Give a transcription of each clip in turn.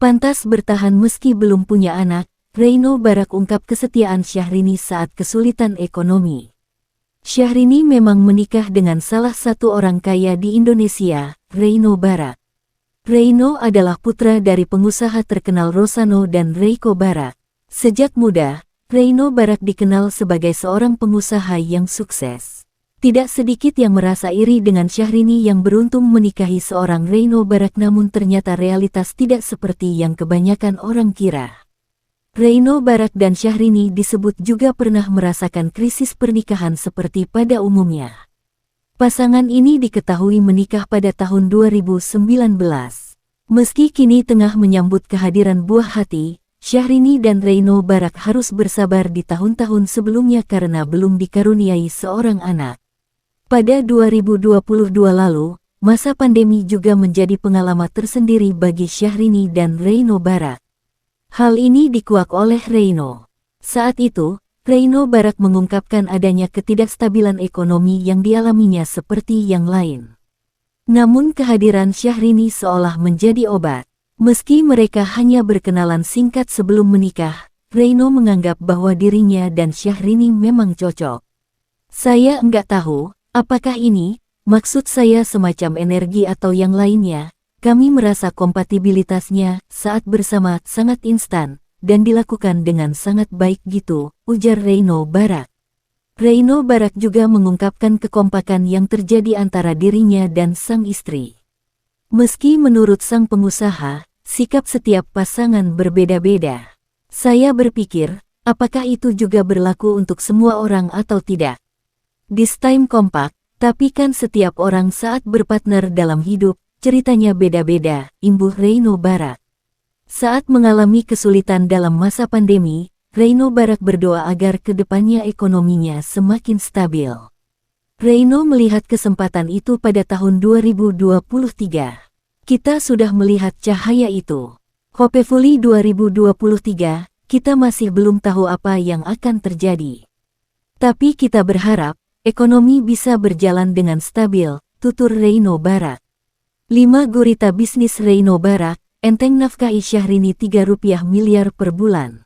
Pantas bertahan meski belum punya anak, Reino Barak ungkap kesetiaan Syahrini saat kesulitan ekonomi. Syahrini memang menikah dengan salah satu orang kaya di Indonesia, Reino Barak. Reino adalah putra dari pengusaha terkenal Rosano dan Reiko Barak. Sejak muda, Reino Barak dikenal sebagai seorang pengusaha yang sukses. Tidak sedikit yang merasa iri dengan Syahrini yang beruntung menikahi seorang Reino Barak, namun ternyata realitas tidak seperti yang kebanyakan orang kira. Reino Barak dan Syahrini disebut juga pernah merasakan krisis pernikahan seperti pada umumnya. Pasangan ini diketahui menikah pada tahun 2019. Meski kini tengah menyambut kehadiran buah hati, Syahrini dan Reino Barak harus bersabar di tahun-tahun sebelumnya karena belum dikaruniai seorang anak. Pada 2022 lalu, masa pandemi juga menjadi pengalaman tersendiri bagi Syahrini dan Reino Barak. Hal ini dikuak oleh Reino. Saat itu, Reino Barak mengungkapkan adanya ketidakstabilan ekonomi yang dialaminya seperti yang lain. Namun kehadiran Syahrini seolah menjadi obat. Meski mereka hanya berkenalan singkat sebelum menikah, Reino menganggap bahwa dirinya dan Syahrini memang cocok. Saya enggak tahu, apakah ini, maksud saya semacam energi atau yang lainnya, kami merasa kompatibilitasnya saat bersama sangat instan, dan dilakukan dengan sangat baik gitu, ujar Reino Barak. Reino Barak juga mengungkapkan kekompakan yang terjadi antara dirinya dan sang istri. Meski menurut sang pengusaha, sikap setiap pasangan berbeda-beda. Saya berpikir, apakah itu juga berlaku untuk semua orang atau tidak? This time kompak, tapi kan setiap orang saat berpartner dalam hidup, ceritanya beda-beda, imbuh Reino Barak. Saat mengalami kesulitan dalam masa pandemi, Reino Barak berdoa agar kedepannya ekonominya semakin stabil. Reino melihat kesempatan itu pada tahun 2023. Kita sudah melihat cahaya itu. Hopefully 2023, kita masih belum tahu apa yang akan terjadi. Tapi kita berharap, ekonomi bisa berjalan dengan stabil, tutur Reino Barak. 5 gurita bisnis Reino Barak, enteng nafkahi Syahrini Rp3 miliar per bulan.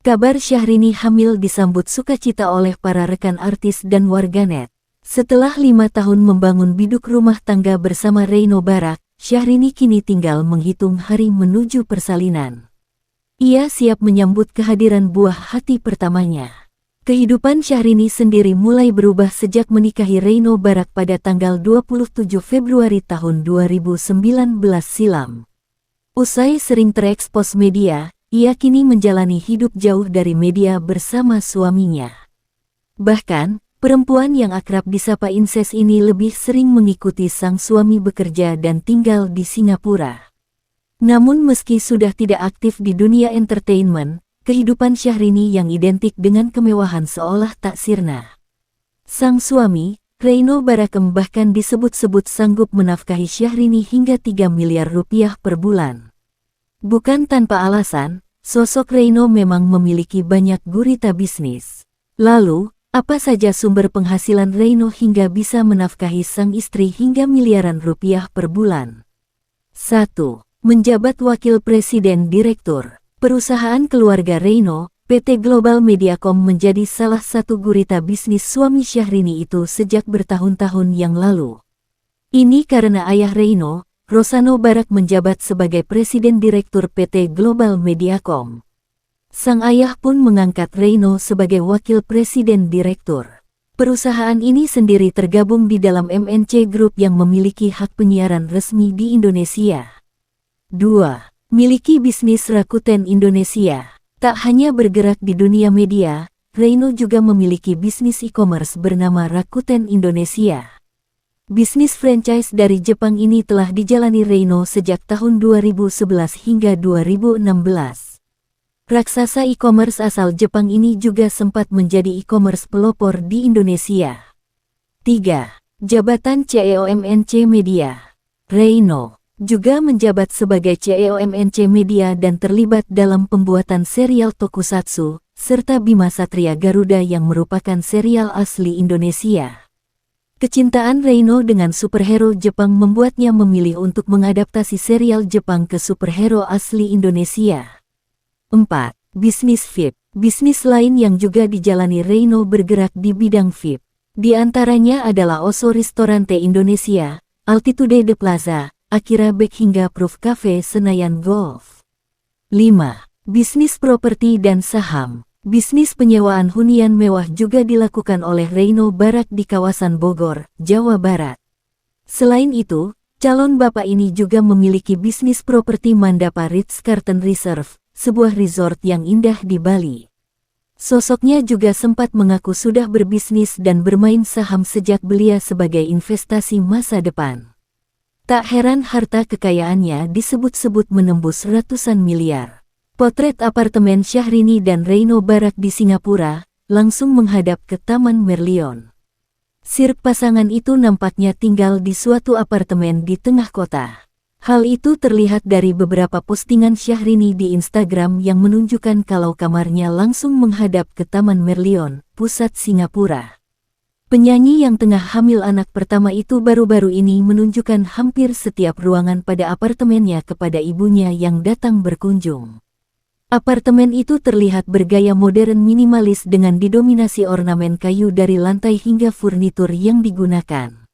Kabar Syahrini hamil disambut sukacita oleh para rekan artis dan warganet. Setelah 5 tahun membangun biduk rumah tangga bersama Reino Barak, Syahrini kini tinggal menghitung hari menuju persalinan. Ia siap menyambut kehadiran buah hati pertamanya. Kehidupan Syahrini sendiri mulai berubah sejak menikahi Reino Barak pada tanggal 27 Februari tahun 2019 silam. Usai sering terekspos media, ia kini menjalani hidup jauh dari media bersama suaminya. Bahkan, perempuan yang akrab disapa Inces ini lebih sering mengikuti sang suami bekerja dan tinggal di Singapura. Namun meski sudah tidak aktif di dunia entertainment, kehidupan Syahrini yang identik dengan kemewahan seolah tak sirna. Sang suami, Reino Barak bahkan disebut-sebut sanggup menafkahi Syahrini hingga Rp3 miliar per bulan. Bukan tanpa alasan, sosok Reino memang memiliki banyak gurita bisnis. Lalu, apa saja sumber penghasilan Reino hingga bisa menafkahi sang istri hingga miliaran rupiah per bulan? 1. Menjabat Wakil Presiden Direktur. Perusahaan keluarga Reino, PT Global Mediacom menjadi salah satu gurita bisnis suami Syahrini itu sejak bertahun-tahun yang lalu. Ini karena ayah Reino, Rosano Barak menjabat sebagai Presiden Direktur PT Global Mediacom. Sang ayah pun mengangkat Reino sebagai Wakil Presiden Direktur. Perusahaan ini sendiri tergabung di dalam MNC Group yang memiliki hak penyiaran resmi di Indonesia. 2. Miliki bisnis Rakuten Indonesia. Tak hanya bergerak di dunia media, Reino juga memiliki bisnis e-commerce bernama Rakuten Indonesia. Bisnis franchise dari Jepang ini telah dijalani Reino sejak tahun 2011 hingga 2016. Raksasa e-commerce asal Jepang ini juga sempat menjadi e-commerce pelopor di Indonesia. 3. Jabatan CEO MNC Media. Reino juga menjabat sebagai CEO MNC Media dan terlibat dalam pembuatan serial Tokusatsu, serta Bima Satria Garuda yang merupakan serial asli Indonesia. Kecintaan Reino dengan superhero Jepang membuatnya memilih untuk mengadaptasi serial Jepang ke superhero asli Indonesia. 4. Bisnis VIP. Bisnis lain yang juga dijalani Reino bergerak di bidang VIP. Di antaranya adalah Oso Ristorante Indonesia, Altitude de Plaza, Akira Back hingga Proof Cafe Senayan Golf. 5. Bisnis properti dan saham. Bisnis penyewaan hunian mewah juga dilakukan oleh Reino Barak di kawasan Bogor, Jawa Barat. Selain itu, calon bapak ini juga memiliki bisnis properti Mandapa Ritz-Carlton Reserve, sebuah resort yang indah di Bali. Sosoknya juga sempat mengaku sudah berbisnis dan bermain saham sejak belia sebagai investasi masa depan. Tak heran harta kekayaannya disebut-sebut menembus ratusan miliar. Potret apartemen Syahrini dan Reino Barak di Singapura langsung menghadap ke Taman Merlion. Sirp pasangan itu nampaknya tinggal di suatu apartemen di tengah kota. Hal itu terlihat dari beberapa postingan Syahrini di Instagram yang menunjukkan kalau kamarnya langsung menghadap ke Taman Merlion, pusat Singapura. Penyanyi yang tengah hamil anak pertama itu baru-baru ini menunjukkan hampir setiap ruangan pada apartemennya kepada ibunya yang datang berkunjung. Apartemen itu terlihat bergaya modern minimalis dengan didominasi ornamen kayu dari lantai hingga furnitur yang digunakan.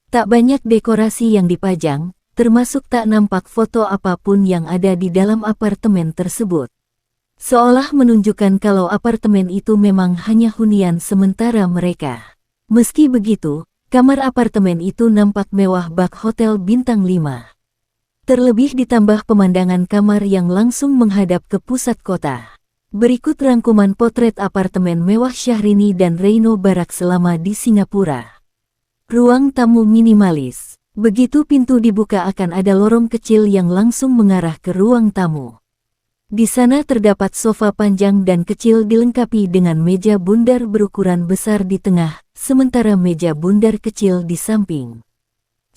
Tak banyak dekorasi yang dipajang, termasuk tak nampak foto apapun yang ada di dalam apartemen tersebut. Seolah menunjukkan kalau apartemen itu memang hanya hunian sementara mereka. Meski begitu, kamar apartemen itu nampak mewah bak hotel bintang 5. Terlebih ditambah pemandangan kamar yang langsung menghadap ke pusat kota. Berikut rangkuman potret apartemen mewah Syahrini dan Reino Barak selama di Singapura. Ruang tamu minimalis. Begitu pintu dibuka akan ada lorong kecil yang langsung mengarah ke ruang tamu. Di sana terdapat sofa panjang dan kecil dilengkapi dengan meja bundar berukuran besar di tengah, sementara meja bundar kecil di samping.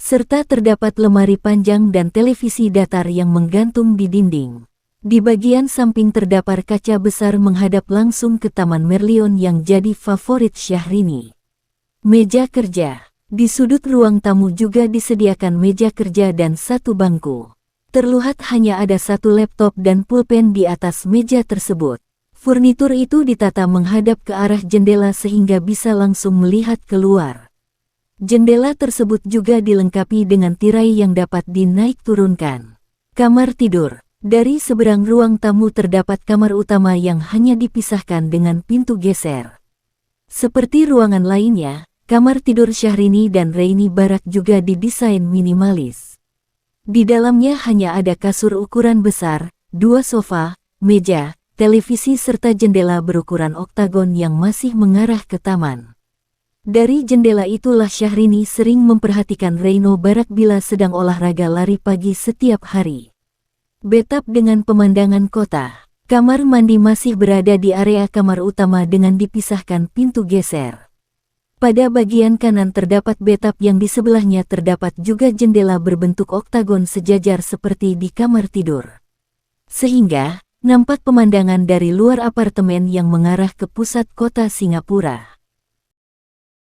Serta terdapat lemari panjang dan televisi datar yang menggantung di dinding. Di bagian samping terdapat kaca besar menghadap langsung ke Taman Merlion yang jadi favorit Syahrini. Meja kerja. Di sudut ruang tamu juga disediakan meja kerja dan satu bangku. Terlihat hanya ada satu laptop dan pulpen di atas meja tersebut. Furnitur itu ditata menghadap ke arah jendela sehingga bisa langsung melihat keluar. Jendela tersebut juga dilengkapi dengan tirai yang dapat dinaik turunkan. Kamar tidur. Dari seberang ruang tamu terdapat kamar utama yang hanya dipisahkan dengan pintu geser. Seperti ruangan lainnya, kamar tidur Syahrini dan Reino Barak juga didesain minimalis. Di dalamnya hanya ada kasur ukuran besar, dua sofa, meja, televisi serta jendela berukuran oktagon yang masih mengarah ke taman. Dari jendela itulah Syahrini sering memperhatikan Reino Barak bila sedang olahraga lari pagi setiap hari. Bathtub dengan pemandangan kota. Kamar mandi masih berada di area kamar utama dengan dipisahkan pintu geser. Pada bagian kanan terdapat bathtub yang di sebelahnya terdapat juga jendela berbentuk oktagon sejajar seperti di kamar tidur. Sehingga, nampak pemandangan dari luar apartemen yang mengarah ke pusat kota Singapura.